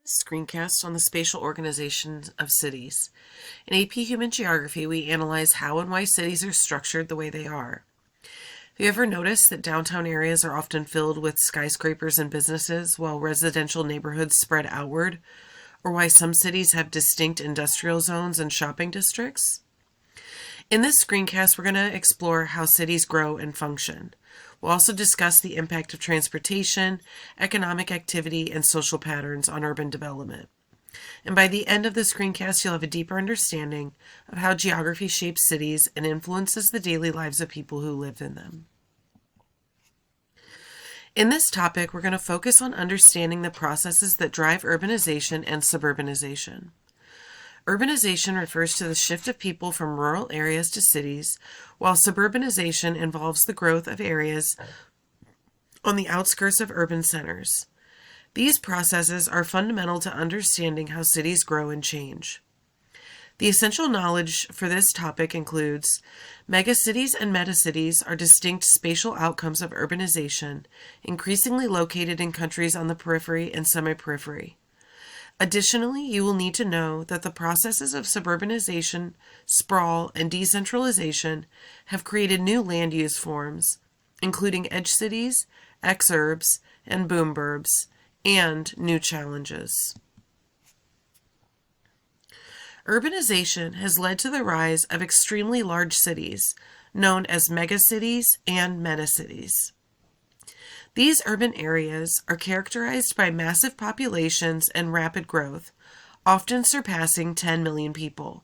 Screencast on the spatial organization of cities. In AP Human Geography, we analyze how and why cities are structured the way they are. Have you ever noticed that downtown areas are often filled with skyscrapers and businesses while residential neighborhoods spread outward? Or why some cities have distinct industrial zones and shopping districts? In this screencast, we're going to explore how cities grow and function. We'll also discuss the impact of transportation, economic activity, and social patterns on urban development. And by the end of the screencast, you'll have a deeper understanding of how geography shapes cities and influences the daily lives of people who live in them. In this topic, we're going to focus on understanding the processes that drive urbanization and suburbanization. Urbanization refers to the shift of people from rural areas to cities, while suburbanization involves the growth of areas on the outskirts of urban centers. These processes are fundamental to understanding how cities grow and change. The essential knowledge for this topic includes megacities and metacities are distinct spatial outcomes of urbanization, increasingly located in countries on the periphery and semi-periphery. Additionally, you will need to know that the processes of suburbanization, sprawl, and decentralization have created new land use forms, including edge cities, exurbs, and boom burbs, and new challenges. Urbanization has led to the rise of extremely large cities, known as megacities and metacities. These urban areas are characterized by massive populations and rapid growth, often surpassing 10 million people.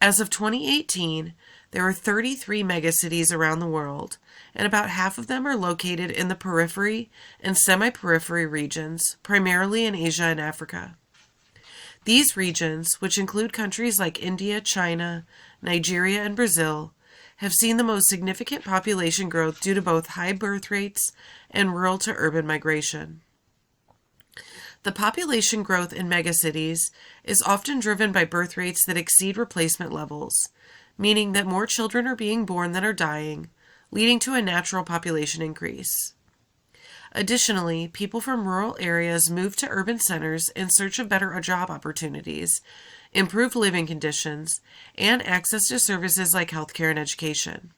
As of 2018, there are 33 megacities around the world, and about half of them are located in the periphery and semi-periphery regions, primarily in Asia and Africa. These regions, which include countries like India, China, Nigeria, and Brazil, have seen the most significant population growth due to both high birth rates and rural to urban migration. The population growth in megacities is often driven by birth rates that exceed replacement levels, meaning that more children are being born than are dying, leading to a natural population increase. Additionally, people from rural areas move to urban centers in search of better job opportunities, improved living conditions, and access to services like healthcare and education.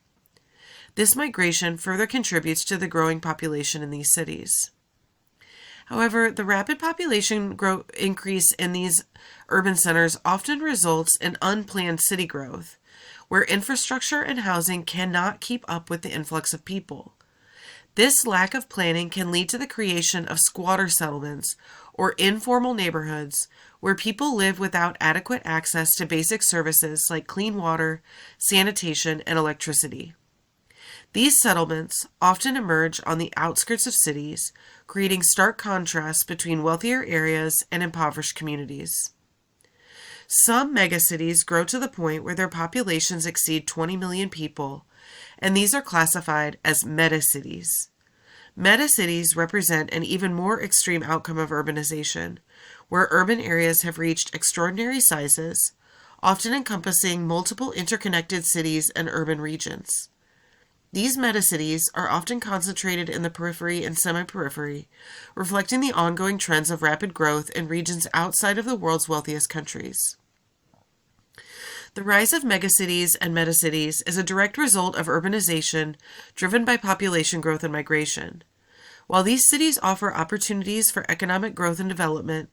This migration further contributes to the growing population in these cities. However, the rapid population increase in these urban centers often results in unplanned city growth, where infrastructure and housing cannot keep up with the influx of people. This lack of planning can lead to the creation of squatter settlements or informal neighborhoods where people live without adequate access to basic services like clean water, sanitation, and electricity. These settlements often emerge on the outskirts of cities, creating stark contrasts between wealthier areas and impoverished communities. Some megacities grow to the point where their populations exceed 20 million people, and these are classified as metacities. Metacities represent an even more extreme outcome of urbanization, where urban areas have reached extraordinary sizes, often encompassing multiple interconnected cities and urban regions. These metacities are often concentrated in the periphery and semi-periphery, reflecting the ongoing trends of rapid growth in regions outside of the world's wealthiest countries. The rise of megacities and metacities is a direct result of urbanization driven by population growth and migration. While these cities offer opportunities for economic growth and development,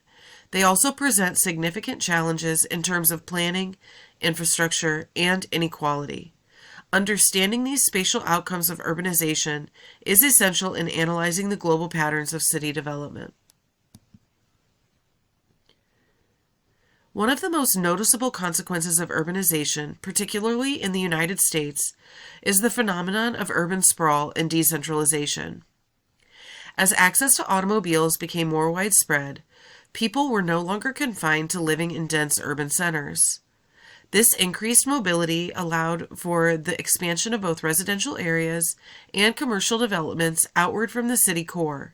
they also present significant challenges in terms of planning, infrastructure, and inequality. Understanding these spatial outcomes of urbanization is essential in analyzing the global patterns of city development. One of the most noticeable consequences of urbanization, particularly in the United States, is the phenomenon of urban sprawl and decentralization. As access to automobiles became more widespread, people were no longer confined to living in dense urban centers. This increased mobility allowed for the expansion of both residential areas and commercial developments outward from the city core.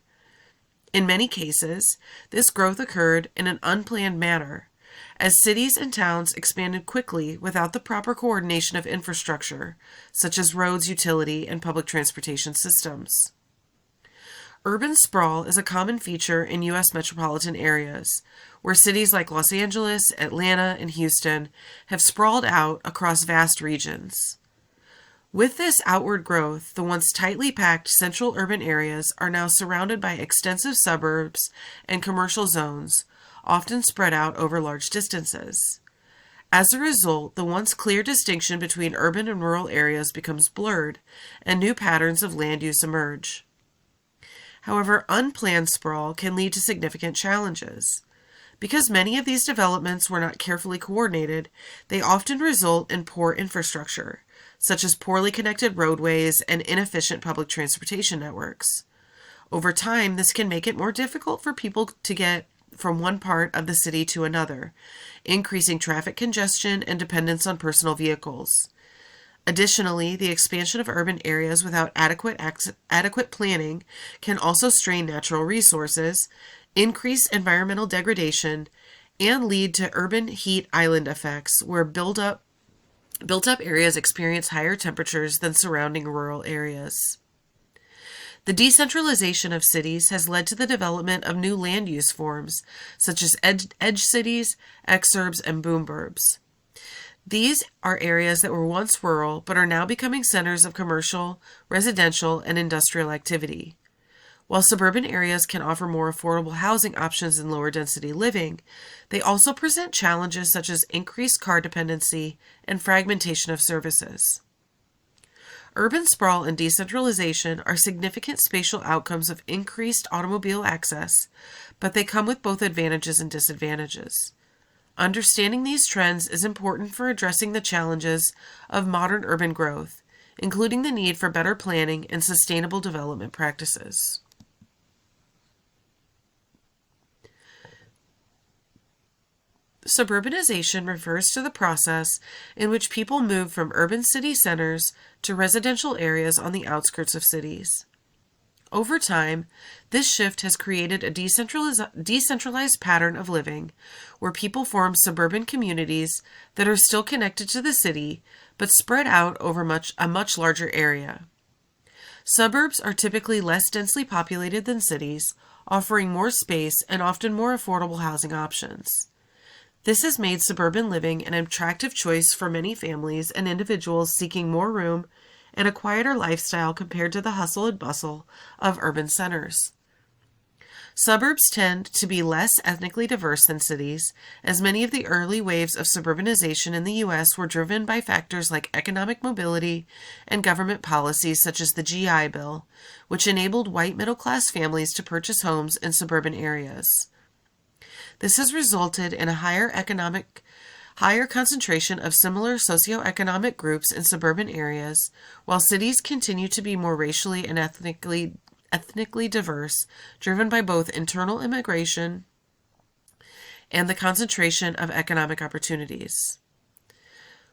In many cases, this growth occurred in an unplanned manner, as cities and towns expanded quickly without the proper coordination of infrastructure, such as roads, utility, and public transportation systems. Urban sprawl is a common feature in U.S. metropolitan areas, where cities like Los Angeles, Atlanta, and Houston have sprawled out across vast regions. With this outward growth, the once tightly packed central urban areas are now surrounded by extensive suburbs and commercial zones, often spread out over large distances. As a result, the once clear distinction between urban and rural areas becomes blurred, and new patterns of land use emerge. However, unplanned sprawl can lead to significant challenges. Because many of these developments were not carefully coordinated, they often result in poor infrastructure, such as poorly connected roadways and inefficient public transportation networks. Over time, this can make it more difficult for people to get from one part of the city to another, increasing traffic congestion and dependence on personal vehicles. Additionally, the expansion of urban areas without adequate planning can also strain natural resources, increase environmental degradation, and lead to urban heat island effects where built-up areas experience higher temperatures than surrounding rural areas. The decentralization of cities has led to the development of new land use forms, such as edge cities, exurbs, and boomburbs. These are areas that were once rural but are now becoming centers of commercial, residential, and industrial activity. While suburban areas can offer more affordable housing options and lower density living, they also present challenges such as increased car dependency and fragmentation of services. Urban sprawl and decentralization are significant spatial outcomes of increased automobile access, but they come with both advantages and disadvantages. Understanding these trends is important for addressing the challenges of modern urban growth, including the need for better planning and sustainable development practices. Suburbanization refers to the process in which people move from urban city centers to residential areas on the outskirts of cities. Over time, this shift has created a decentralized pattern of living where people form suburban communities that are still connected to the city but spread out over a much larger area. Suburbs are typically less densely populated than cities, offering more space and often more affordable housing options. This has made suburban living an attractive choice for many families and individuals seeking more room and a quieter lifestyle compared to the hustle and bustle of urban centers. Suburbs tend to be less ethnically diverse than cities, as many of the early waves of suburbanization in the U.S. were driven by factors like economic mobility and government policies such as the GI Bill, which enabled white middle-class families to purchase homes in suburban areas. This has resulted in a higher concentration of similar socioeconomic groups in suburban areas, while cities continue to be more racially and ethnically diverse, driven by both internal immigration and the concentration of economic opportunities.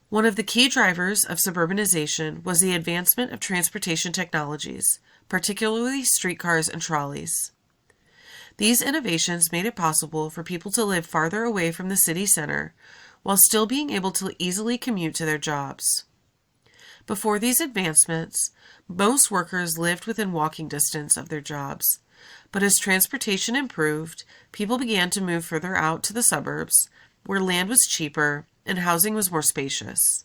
One of the key drivers of suburbanization was the advancement of transportation technologies, particularly streetcars and trolleys. These innovations made it possible for people to live farther away from the city center while still being able to easily commute to their jobs. Before these advancements, most workers lived within walking distance of their jobs, but as transportation improved, people began to move further out to the suburbs, where land was cheaper and housing was more spacious.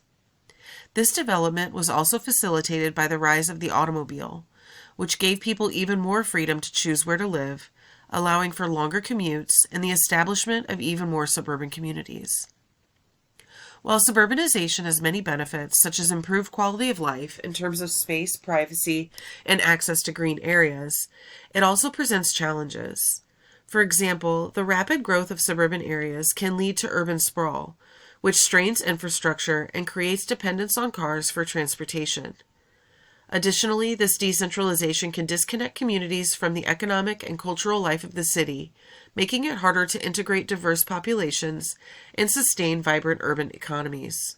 This development was also facilitated by the rise of the automobile, which gave people even more freedom to choose where to live, allowing for longer commutes and the establishment of even more suburban communities. While suburbanization has many benefits, such as improved quality of life in terms of space, privacy, and access to green areas, it also presents challenges. For example, the rapid growth of suburban areas can lead to urban sprawl, which strains infrastructure and creates dependence on cars for transportation. Additionally, this decentralization can disconnect communities from the economic and cultural life of the city, making it harder to integrate diverse populations and sustain vibrant urban economies.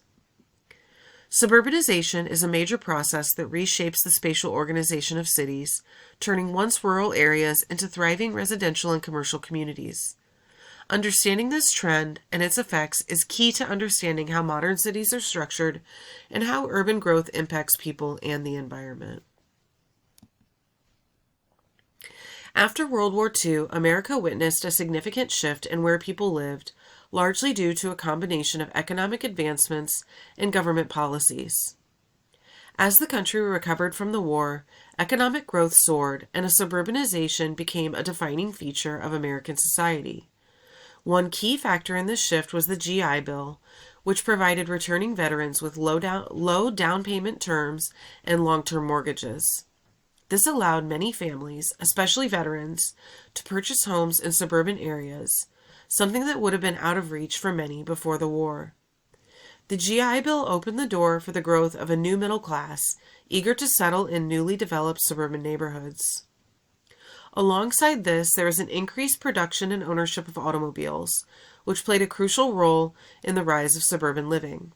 Suburbanization is a major process that reshapes the spatial organization of cities, turning once rural areas into thriving residential and commercial communities. Understanding this trend and its effects is key to understanding how modern cities are structured and how urban growth impacts people and the environment. After World War II, America witnessed a significant shift in where people lived, largely due to a combination of economic advancements and government policies. As the country recovered from the war, economic growth soared, and a suburbanization became a defining feature of American society. One key factor in this shift was the GI Bill, which provided returning veterans with low down payment terms and long-term mortgages. This allowed many families, especially veterans, to purchase homes in suburban areas, something that would have been out of reach for many before the war. The GI Bill opened the door for the growth of a new middle class, eager to settle in newly developed suburban neighborhoods. Alongside this, there was an increased production and ownership of automobiles, which played a crucial role in the rise of suburban living.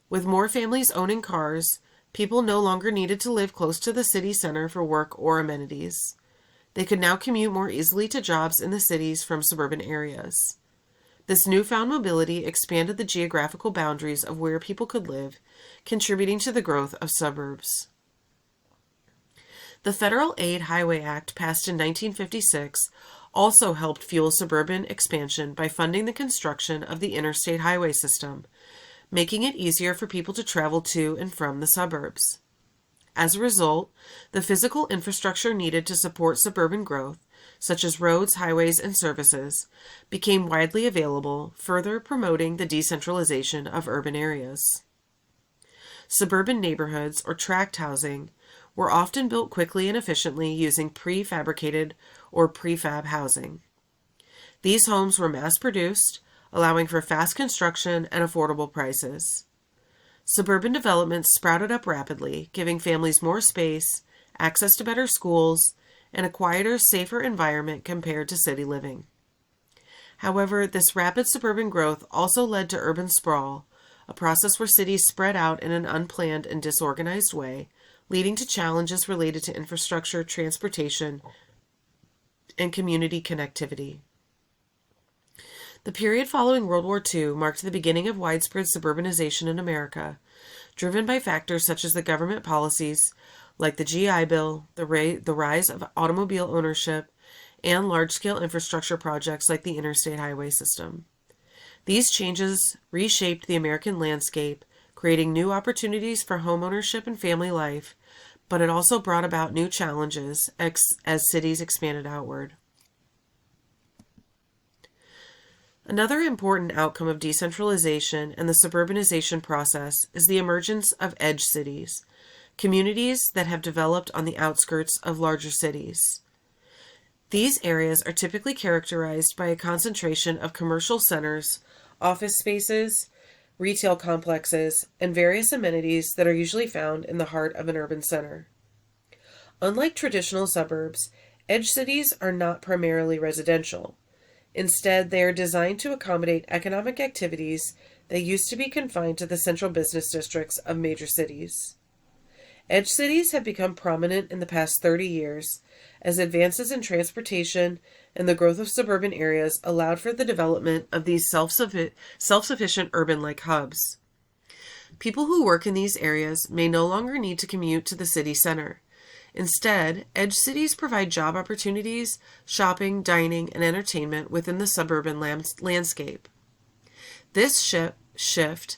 With more families owning cars, people no longer needed to live close to the city center for work or amenities. They could now commute more easily to jobs in the cities from suburban areas. This newfound mobility expanded the geographical boundaries of where people could live, contributing to the growth of suburbs. The Federal Aid Highway Act, passed in 1956, also helped fuel suburban expansion by funding the construction of the interstate highway system, making it easier for people to travel to and from the suburbs. As a result, the physical infrastructure needed to support suburban growth, such as roads, highways, and services, became widely available, further promoting the decentralization of urban areas. Suburban neighborhoods, or tract housing, were often built quickly and efficiently using prefabricated or prefab housing. These homes were mass-produced, allowing for fast construction and affordable prices. Suburban development sprouted up rapidly, giving families more space, access to better schools, and a quieter, safer environment compared to city living. However, this rapid suburban growth also led to urban sprawl, a process where cities spread out in an unplanned and disorganized way, leading to challenges related to infrastructure, transportation, and community connectivity. The period following World War II marked the beginning of widespread suburbanization in America, driven by factors such as the government policies like the GI Bill, the rise of automobile ownership, and large-scale infrastructure projects like the interstate highway system. These changes reshaped the American landscape, creating new opportunities for homeownership and family life, but it also brought about new challenges as cities expanded outward. Another important outcome of decentralization and the suburbanization process is the emergence of edge cities, communities that have developed on the outskirts of larger cities. These areas are typically characterized by a concentration of commercial centers, office spaces, retail complexes, and various amenities that are usually found in the heart of an urban center. Unlike traditional suburbs, edge cities are not primarily residential. Instead, they are designed to accommodate economic activities that used to be confined to the central business districts of major cities. Edge cities have become prominent in the past 30 years as advances in transportation and the growth of suburban areas allowed for the development of these self-sufficient urban-like hubs. People who work in these areas may no longer need to commute to the city center. Instead, edge cities provide job opportunities, shopping, dining, and entertainment within the suburban landscape. This shift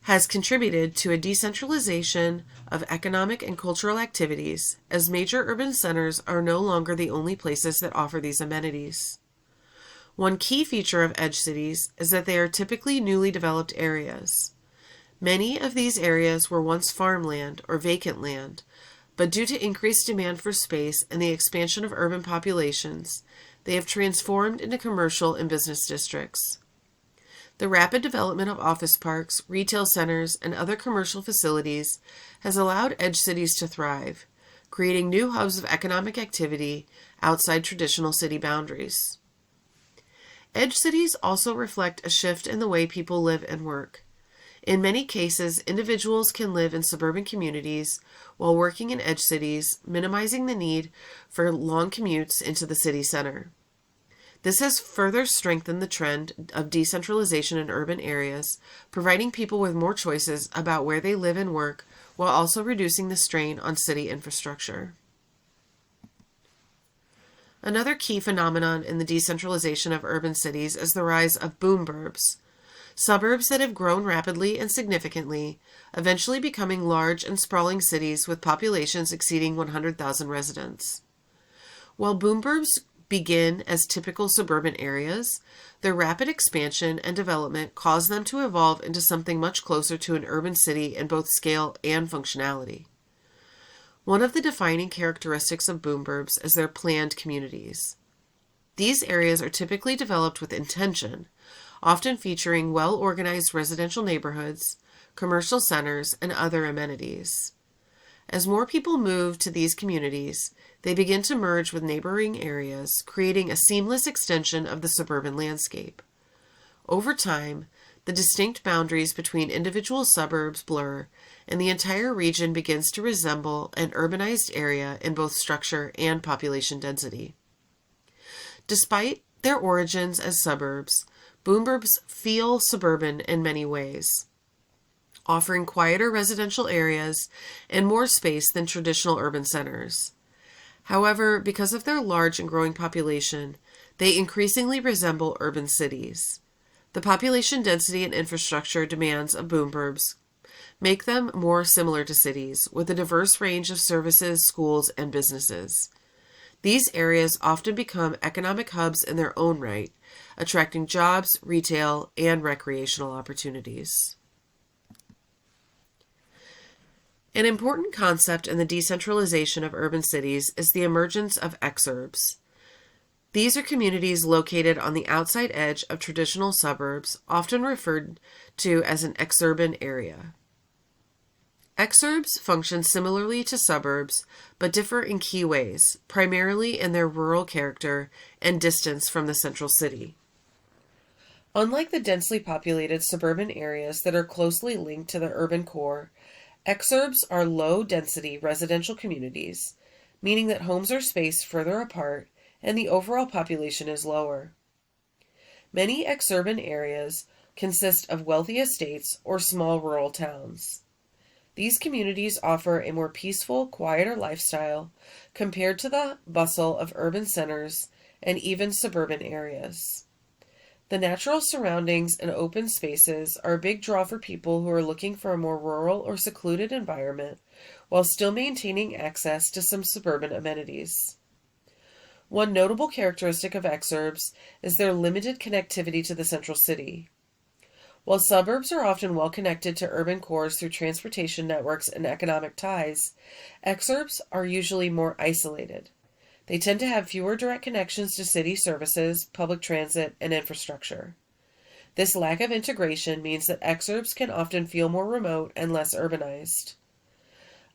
has contributed to a decentralization of economic and cultural activities, as major urban centers are no longer the only places that offer these amenities. One key feature of edge cities is that they are typically newly developed areas. Many of these areas were once farmland or vacant land, but due to increased demand for space and the expansion of urban populations, they have transformed into commercial and business districts. The rapid development of office parks, retail centers, and other commercial facilities has allowed edge cities to thrive, creating new hubs of economic activity outside traditional city boundaries. Edge cities also reflect a shift in the way people live and work. In many cases, individuals can live in suburban communities while working in edge cities, minimizing the need for long commutes into the city center. This has further strengthened the trend of decentralization in urban areas, providing people with more choices about where they live and work, while also reducing the strain on city infrastructure. Another key phenomenon in the decentralization of urban cities is the rise of boom burbs, suburbs that have grown rapidly and significantly, eventually becoming large and sprawling cities with populations exceeding 100,000 residents. While boom burbs begin as typical suburban areas, their rapid expansion and development cause them to evolve into something much closer to an urban city in both scale and functionality. One of the defining characteristics of boom burbs is their planned communities. These areas are typically developed with intention, often featuring well-organized residential neighborhoods, commercial centers, and other amenities. As more people move to these communities, they begin to merge with neighboring areas, creating a seamless extension of the suburban landscape. Over time, the distinct boundaries between individual suburbs blur, and the entire region begins to resemble an urbanized area in both structure and population density. Despite their origins as suburbs, boom burbs feel suburban in many ways, offering quieter residential areas and more space than traditional urban centers. However, because of their large and growing population, they increasingly resemble urban cities. The population density and infrastructure demands of boom burbs make them more similar to cities, with a diverse range of services, schools, and businesses. These areas often become economic hubs in their own right, attracting jobs, retail, and recreational opportunities. An important concept in the decentralization of urban cities is the emergence of exurbs. These are communities located on the outside edge of traditional suburbs, often referred to as an exurban area. Exurbs function similarly to suburbs, but differ in key ways, primarily in their rural character and distance from the central city. Unlike the densely populated suburban areas that are closely linked to the urban core, exurbs are low-density residential communities, meaning that homes are spaced further apart and the overall population is lower. Many exurban areas consist of wealthy estates or small rural towns. These communities offer a more peaceful, quieter lifestyle compared to the bustle of urban centers and even suburban areas. The natural surroundings and open spaces are a big draw for people who are looking for a more rural or secluded environment while still maintaining access to some suburban amenities. One notable characteristic of exurbs is their limited connectivity to the central city. While suburbs are often well connected to urban cores through transportation networks and economic ties, exurbs are usually more isolated. They tend to have fewer direct connections to city services, public transit, and infrastructure. This lack of integration means that exurbs can often feel more remote and less urbanized.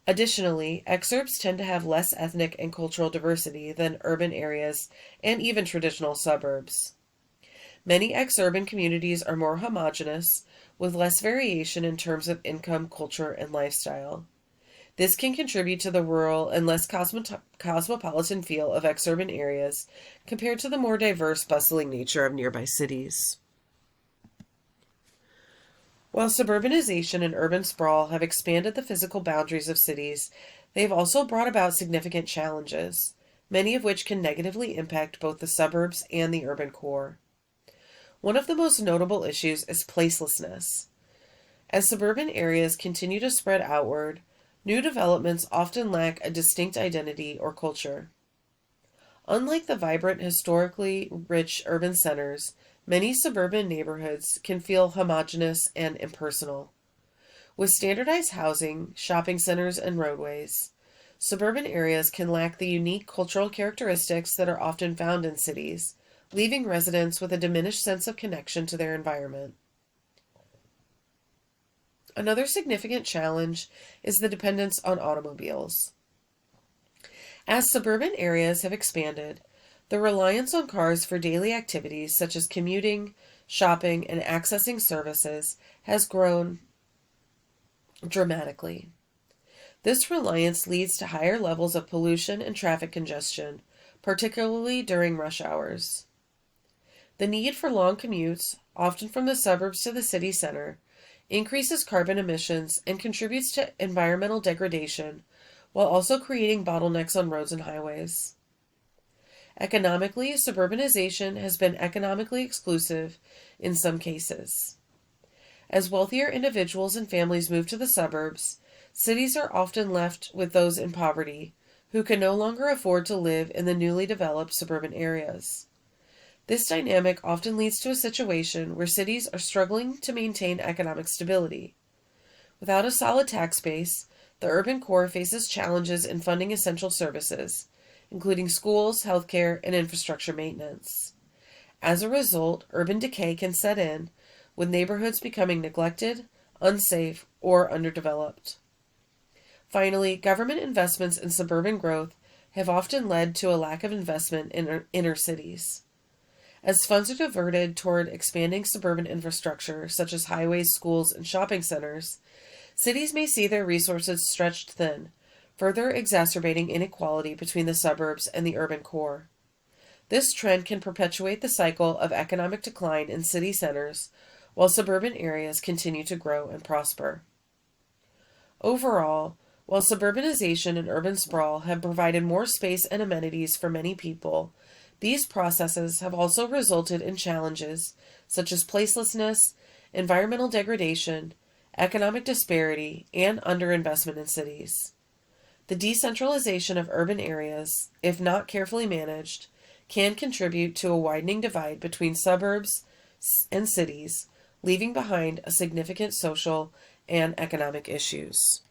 Additionally, exurbs tend to have less ethnic and cultural diversity than urban areas and even traditional suburbs. Many exurban communities are more homogeneous, with less variation in terms of income, culture, and lifestyle. This can contribute to the rural and less cosmopolitan feel of exurban areas compared to the more diverse, bustling nature of nearby cities. While suburbanization and urban sprawl have expanded the physical boundaries of cities, they have also brought about significant challenges, many of which can negatively impact both the suburbs and the urban core. One of the most notable issues is placelessness. As suburban areas continue to spread outward, new developments often lack a distinct identity or culture. Unlike the vibrant, historically rich urban centers, many suburban neighborhoods can feel homogeneous and impersonal. With standardized housing, shopping centers, and roadways, suburban areas can lack the unique cultural characteristics that are often found in cities, leaving residents with a diminished sense of connection to their environment. Another significant challenge is the dependence on automobiles. As suburban areas have expanded, the reliance on cars for daily activities such as commuting, shopping, and accessing services has grown dramatically. This reliance leads to higher levels of pollution and traffic congestion, particularly during rush hours. The need for long commutes, often from the suburbs to the city center, increases carbon emissions and contributes to environmental degradation, while also creating bottlenecks on roads and highways. Economically, suburbanization has been economically exclusive in some cases. As wealthier individuals and families move to the suburbs, cities are often left with those in poverty who can no longer afford to live in the newly developed suburban areas. This dynamic often leads to a situation where cities are struggling to maintain economic stability. Without a solid tax base, the urban core faces challenges in funding essential services, including schools, healthcare, and infrastructure maintenance. As a result, urban decay can set in, with neighborhoods becoming neglected, unsafe, or underdeveloped. Finally, government investments in suburban growth have often led to a lack of investment in inner cities. As funds are diverted toward expanding suburban infrastructure, such as highways, schools, and shopping centers, cities may see their resources stretched thin, further exacerbating inequality between the suburbs and the urban core. This trend can perpetuate the cycle of economic decline in city centers, while suburban areas continue to grow and prosper. Overall, while suburbanization and urban sprawl have provided more space and amenities for many people, these processes have also resulted in challenges such as placelessness, environmental degradation, economic disparity, and underinvestment in cities. The decentralization of urban areas, if not carefully managed, can contribute to a widening divide between suburbs and cities, leaving behind a significant social and economic issues.